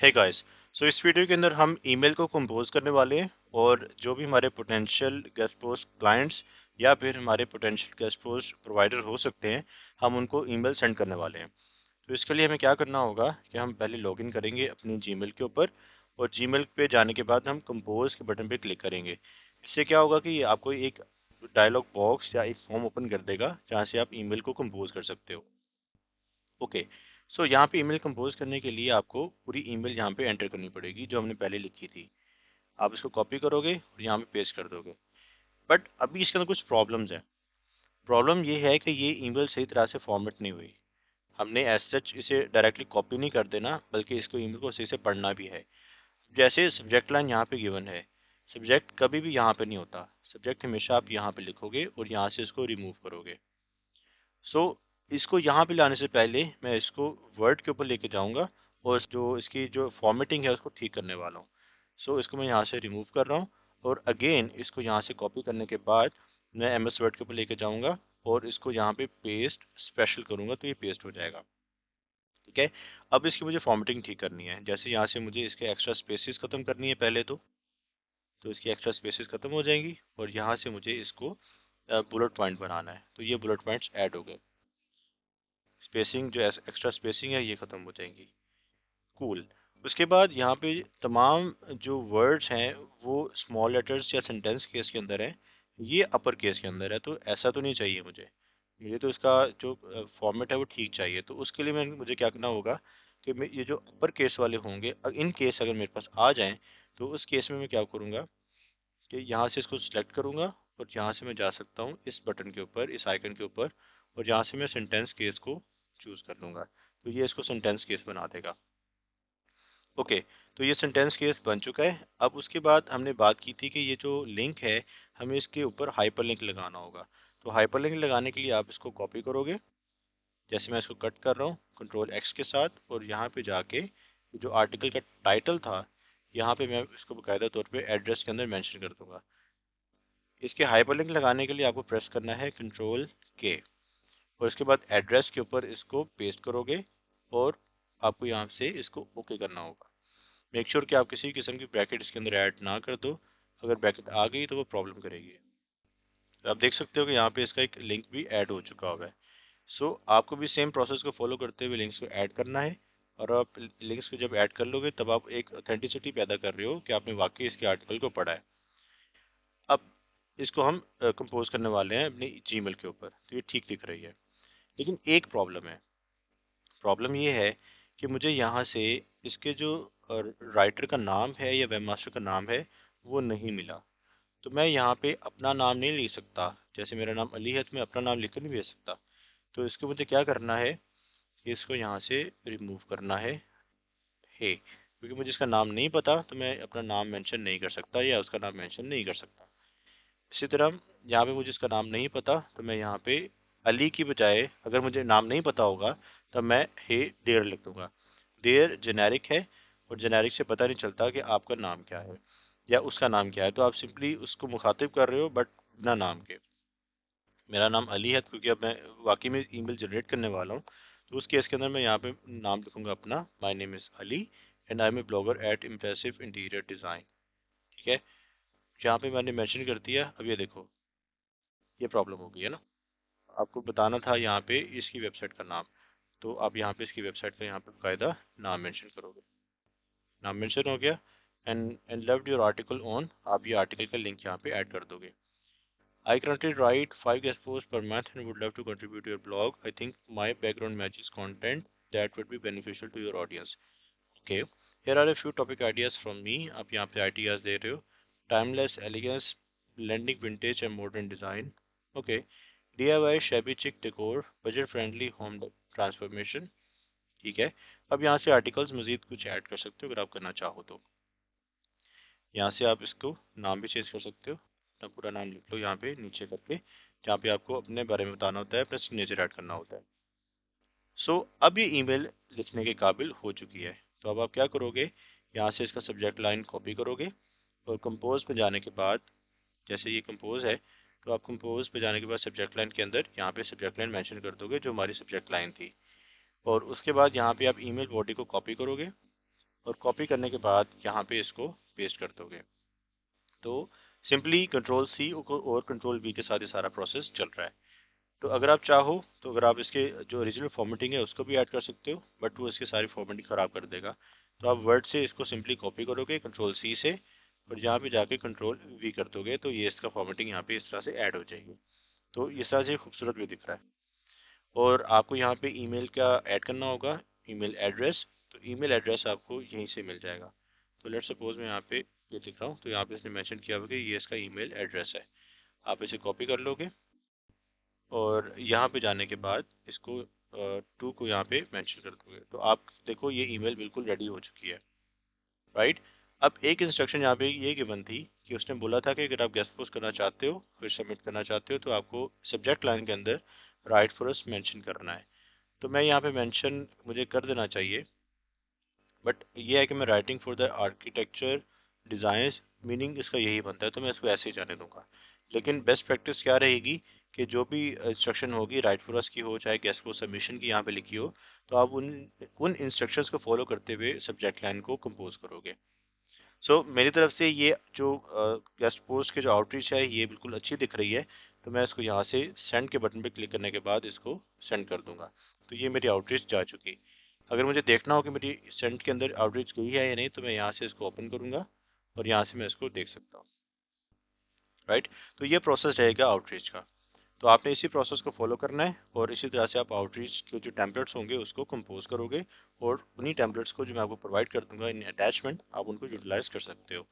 Hey guys. सो इस video के अंदर हम ईमेल को कंपोज करने वाले हैं और जो भी हमारे पोटेंशियल गेस्ट पोस्ट क्लाइंट्स या फिर हमारे पोटेंशियल गेस्ट पोस्ट प्रोवाइडर हो सकते हैं, हम उनको ईमेल सेंड करने वाले हैं। तो इसके लिए हमें क्या करना होगा कि हम पहले लॉगिन करेंगे अपनी जीमेल के ऊपर और जीमेल पे जाने के बाद हम कंपोज के बटन पे क्लिक करेंगे। इससे क्या होगा कि ये आपको एक डायलॉग बॉक्स या एक फॉर्म ओपन कर देगा जहाँ से आप ईमेल को कंपोज कर सकते हो। ओके। सो यहाँ पे ईमेल कंपोज करने के लिए आपको पूरी ईमेल यहाँ पे एंटर करनी पड़ेगी जो हमने पहले लिखी थी। आप इसको कॉपी करोगे और यहाँ पे पेस्ट कर दोगे। बट अभी इसके अंदर कुछ प्रॉब्लम्स हैं। प्रॉब्लम ये है कि ये ईमेल सही तरह से फॉर्मेट नहीं हुई। हमने एज सच इसे डायरेक्टली कॉपी नहीं कर देना, बल्कि इसको ईमेल को सही से पढ़ना भी है। जैसे सब्जेक्ट लाइन यहाँ पे गिवन है, सब्जेक्ट कभी भी यहाँ पे नहीं होता। सब्जेक्ट हमेशा आप यहाँ पे लिखोगे और यहाँ से इसको रिमूव करोगे। सो इसको यहाँ पे लाने से पहले मैं इसको वर्ड के ऊपर लेके जाऊंगा और जो इसकी जो फॉर्मेटिंग है उसको ठीक करने वाला हूँ। सो इसको मैं यहाँ से रिमूव कर रहा हूँ और अगेन इसको यहाँ से कॉपी करने के बाद मैं एम एस वर्ड के ऊपर लेके जाऊंगा और इसको यहाँ पे पेस्ट स्पेशल करूंगा तो ये पेस्ट हो जाएगा। ठीक है। अब इसकी मुझे फॉर्मेटिंग ठीक करनी है। जैसे यहाँ से मुझे इसके एक्स्ट्रा स्पेसिस खत्म करनी है पहले तो इसकी एक्स्ट्रा स्पेसिस खत्म हो जाएंगी और यहाँ से मुझे इसको बुलेट पॉइंट बनाना है तो ये बुलेट पॉइंट्स ऐड हो गए। स्पेसिंग जो एक्स्ट्रा स्पेसिंग है ये खत्म हो जाएंगी। कूल। उसके बाद यहाँ पे तमाम जो वर्ड्स हैं वो स्मॉल लेटर्स या सेंटेंस केस के अंदर है, ये अपर केस के अंदर है। तो ऐसा तो नहीं चाहिए मुझे। मुझे तो इसका जो फॉर्मेट है वो ठीक चाहिए। तो उसके लिए मुझे क्या करना होगा कि मैं ये जो अपर केस वाले होंगे इन केस अगर मेरे पास आ जाएं तो उस केस में मैं क्या करूँगा कि यहाँ से इसको सिलेक्ट करूँगा और यहाँ से मैं जा सकता हूँ इस बटन के ऊपर, इस आइकन के ऊपर, और यहाँ से मैं सेंटेंस केस को चूज कर लूँगा। तो ये इसको सेंटेंस केस बना देगा। ओके। तो ये सेंटेंस केस बन चुका है। अब उसके बाद हमने बात की थी कि ये जो लिंक है हमें इसके ऊपर हाइपरलिंक लगाना होगा। तो हाइपरलिंक लगाने के लिए आप इसको कॉपी करोगे। जैसे मैं इसको कट कर रहा हूँ कंट्रोल एक्स के साथ और यहाँ पे जाके जो आर्टिकल का टाइटल था यहाँ पे मैं इसको बकायदा तौर पे एड्रेस के अंदर मेंशन कर दूंगा। इसके हाइपरलिंक लगाने के लिए आपको प्रेस करना है कंट्रोल के और इसके बाद एड्रेस के ऊपर इसको पेस्ट करोगे और आपको यहाँ से इसको ओके करना होगा। मेक श्योर कि आप किसी किस्म की ब्रैकेट इसके अंदर ऐड ना कर दो। अगर ब्रैकेट आ गई तो वो प्रॉब्लम करेगी। तो आप देख सकते हो कि यहाँ पे इसका एक लिंक भी ऐड हो चुका हुआ है। सो आपको भी सेम प्रोसेस को फॉलो करते हुए लिंक्स को ऐड करना है। और आप लिंक्स को जब ऐड कर लोगे तब आप एक ऑथेंटिसिटी पैदा कर रहे हो कि आपने वाकई इसके आर्टिकल को पढ़ा है। अब इसको हम कंपोज करने वाले हैं अपनी जीमेल के ऊपर, तो ये ठीक दिख रही है। लेकिन एक प्रॉब्लम है। प्रॉब्लम ये है कि मुझे यहाँ से इसके जो राइटर का नाम है या वेबमास्टर का नाम है वो नहीं मिला। तो मैं यहाँ पे अपना नाम नहीं लिख सकता। जैसे मेरा नाम अली है तो मैं अपना नाम लिख कर नहीं भेज सकता। तो इसको मुझे क्या करना है कि इसको यहाँ से रिमूव करना है क्योंकि मुझे इसका नाम नहीं पता तो मैं अपना नाम मेंशन नहीं कर सकता या उसका नाम मेंशन नहीं कर सकता। इसी तरह यहाँ पे मुझे इसका नाम नहीं पता तो मैं यहाँ पे अली की बजाय अगर मुझे नाम नहीं पता होगा तब मैं हे देयर लिख दूंगा। देयर जेनेरिक है और जेनेरिक से पता नहीं चलता कि आपका नाम क्या है या उसका नाम क्या है। तो आप सिंपली उसको मुखातिब कर रहे हो बट बिना नाम के। मेरा नाम अली है क्योंकि अब मैं वाकई में ईमेल जनरेट करने वाला हूँ। तो उस केस के अंदर मैं यहाँ पे नाम लिखूंगा अपना, my name is Ali and I am a blogger at Impressive Interior Design. ठीक है। जहाँ पे मैंने मेंशन कर दिया, अब ये देखो ये प्रॉब्लम हो गई है ना। आपको बताना था यहाँ पे इसकी वेबसाइट का नाम। तो आप यहाँ पे इसकी वेबसाइट का यहाँ पे बाकायदा नाम मेंशन करोगे। नाम मेंशन हो गया। And loved your article on, आप ये आर्टिकल का लिंक यहाँ पे ऐड कर दोगे। I currently write 5 guest posts per month and would love to contribute to your blog. I think my background matches content that would be beneficial to your audience. Okay, here are a few topic ideas from me. आप यहाँ पे ideas दे रहे हो। Timeless elegance, blending vintage and modern design. Okay, DIY shabby chic decor, budget friendly home transformation. ठीक है। अब यहाँ से आर्टिकल्स मजीद कुछ ऐड कर सकते हो अगर आप करना चाहो तो। यहाँ से आप इसको नाम भी चेंज कर सकते हो। अपना पूरा नाम लिख लो यहाँ पे नीचे करके, जहाँ पे आपको अपने बारे में बताना होता है, अपना सिग्नेचर ऐड करना होता है। सो अब ये ईमेल लिखने के काबिल हो चुकी है। तो अब आप क्या करोगे, यहाँ से इसका सब्जेक्ट लाइन कॉपी करोगे और कंपोज पे जाने के बाद, जैसे ये कंपोज है तो आप कंपोज पे जाने के बाद सब्जेक्ट लाइन के अंदर यहाँ पे सब्जेक्ट लाइन मेंशन कर दोगे जो हमारी सब्जेक्ट लाइन थी। और उसके बाद यहाँ पे आप ईमेल बॉडी को कॉपी करोगे और कॉपी करने के बाद यहाँ पे इसको पेस्ट कर दोगे। तो सिंपली कंट्रोल सी और कंट्रोल वी के साथ ये सारा प्रोसेस चल रहा है। तो अगर आप चाहो तो अगर आप इसके जो ओरिजिनल फॉर्मेटिंग है उसको भी ऐड कर सकते हो, बट वो इसकी सारी फॉर्मेटिंग ख़राब कर देगा। तो आप वर्ड से इसको सिंपली कॉपी करोगे कंट्रोल सी से, और यहाँ पे जाके कंट्रोल वी कर दोगे तो ये इसका फॉर्मेटिंग यहाँ पे इस तरह से ऐड हो जाएगी। तो इस तरह से खूबसूरत भी दिख रहा है। और आपको यहाँ पे ईमेल का ऐड करना होगा, ईमेल एड्रेस। तो ईमेल एड्रेस आपको यहीं से मिल जाएगा। तो लेट सपोज मैं यहाँ पे ये लिख रहा हूँ, तो यहाँ पे इसने मेंशन किया हुआ कि ये इसका ईमेल एड्रेस है। आप इसे कॉपी कर लोगे और यहाँ पे जाने के बाद इसको टू को यहाँ पे मेंशन कर दोगे। तो आप देखो ये ईमेल बिल्कुल रेडी हो चुकी है, राइट। अब एक इंस्ट्रक्शन यहाँ पे ये गिवन थी कि उसने बोला था कि अगर आप गेस्ट पोस्ट करना चाहते हो, फिर सबमिट करना चाहते हो, तो आपको सब्जेक्ट लाइन के अंदर राइट फॉर अस मेंशन करना है। तो मैं यहाँ पे मेंशन मुझे कर देना चाहिए, बट ये है कि मैं writing for the architecture design, meaning इसका यही बनता है, तो मैं इसको ऐसे ही जाने दूंगा। लेकिन बेस्ट प्रैक्टिस क्या रहेगी कि जो भी इंस्ट्रक्शन होगी राइट फॉर अस की हो चाहे गेस्ट पोस्ट सबमिशन की यहाँ पे लिखी हो, तो आप उन इंस्ट्रक्शंस को फॉलो करते हुए सब्जेक्ट लाइन को कंपोज करोगे। मेरी तरफ से ये जो गेस्ट पोस्ट के जो आउटरीच है ये बिल्कुल अच्छी दिख रही है। तो मैं इसको यहाँ से सेंड के बटन पे क्लिक करने के बाद इसको सेंड कर दूंगा। तो ये मेरी आउटरीच जा चुकी। अगर मुझे देखना हो कि मेरी सेंड के अंदर आउटरीच गई है या नहीं, तो मैं यहाँ से इसको ओपन करूंगा और यहाँ से मैं इसको देख सकता हूँ, राइट। तो ये प्रोसेस रहेगा आउटरीच का। तो आपने इसी प्रोसेस को फॉलो करना है और इसी तरह से आप आउटरीच के जो टेम्पलेट्स होंगे उसको कंपोज करोगे, और उन्हीं टेम्पलेट्स को जो मैं आपको प्रोवाइड कर दूंगा इन अटैचमेंट, आप उनको यूटिलाइज कर सकते हो।